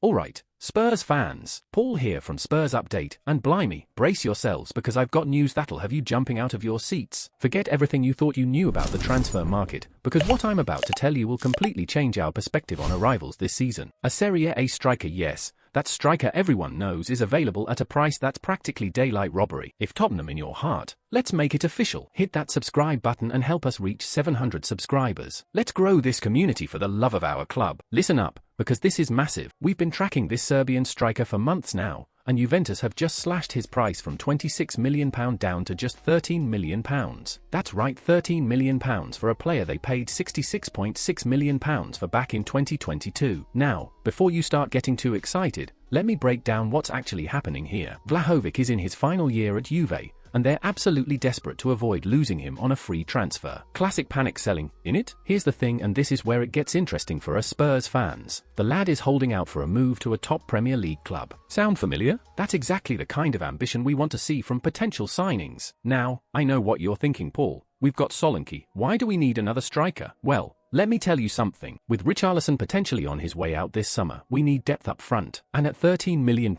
Alright, Spurs fans, Paul here from Spurs Update, and blimey, brace yourselves because I've got news that'll have you jumping out of your seats. Forget everything you thought you knew about the transfer market, because what I'm about to tell you will completely change our perspective on arrivals this season. A Serie A striker, yes. That striker everyone knows is available at a price that's practically daylight robbery. If Tottenham in your heart, let's make it official. Hit that subscribe button and help us reach 700 subscribers. Let's grow this community for the love of our club. Listen up, because this is massive. We've been tracking this Serbian striker for months now, and Juventus have just slashed his price from £26 million down to just £13 million. That's right, £13 million for a player they paid £66.6 million for back in 2022. Now, before you start getting too excited, let me break down what's actually happening here. Vlahovic is in his final year at Juve, and they're absolutely desperate to avoid losing him on a free transfer. Classic panic selling, innit? Here's the thing, and this is where it gets interesting for us Spurs fans. The lad is holding out for a move to a top Premier League club. Sound familiar? That's exactly the kind of ambition we want to see from potential signings. Now, I know what you're thinking, Paul. We've got Solanke. Why do we need another striker? Well, let me tell you something. With Richarlison potentially on his way out this summer, we need depth up front. And at £13 million?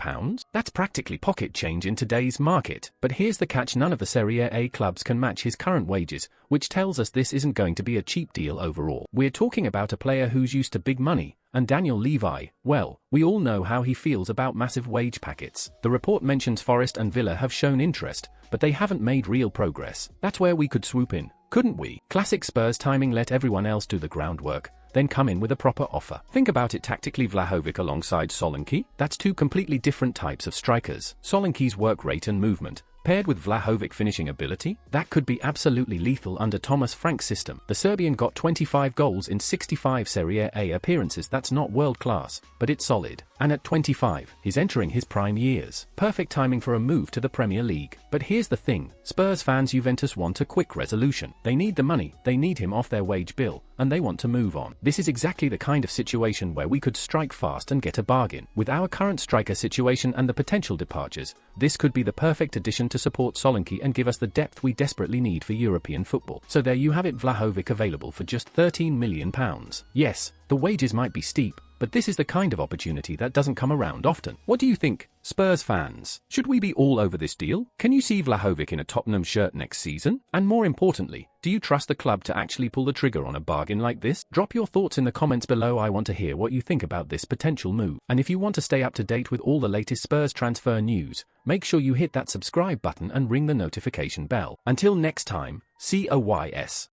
That's practically pocket change in today's market. But here's the catch, none of the Serie A clubs can match his current wages, which tells us this isn't going to be a cheap deal overall. We're talking about a player who's used to big money, and Daniel Levy, well, we all know how he feels about massive wage packets. The report mentions Forest and Villa have shown interest, but they haven't made real progress. That's where we could swoop in, couldn't we? Classic Spurs timing, let everyone else do the groundwork, then come in with a proper offer. Think about it tactically, Vlahovic alongside Solanke, that's two completely different types of strikers. Solanke's work rate and movement, paired with Vlahovic finishing ability, that could be absolutely lethal under Thomas Frank's system. The Serbian got 25 goals in 65 Serie A appearances. That's not world class, but it's solid. And at 25, he's entering his prime years. Perfect timing for a move to the Premier League. But here's the thing, Spurs fans, Juventus want a quick resolution. They need the money, they need him off their wage bill, and they want to move on. This is exactly the kind of situation where we could strike fast and get a bargain. With our current striker situation and the potential departures, this could be the perfect addition to support Solanke and give us the depth we desperately need for European football. So there you have it, Vlahovic available for just £13 million. Yes, the wages might be steep, but this is the kind of opportunity that doesn't come around often. What do you think, Spurs fans? Should we be all over this deal? Can you see Vlahovic in a Tottenham shirt next season? And more importantly, do you trust the club to actually pull the trigger on a bargain like this? Drop your thoughts in the comments below. I want to hear what you think about this potential move. And if you want to stay up to date with all the latest Spurs transfer news, make sure you hit that subscribe button and ring the notification bell. Until next time, COYS.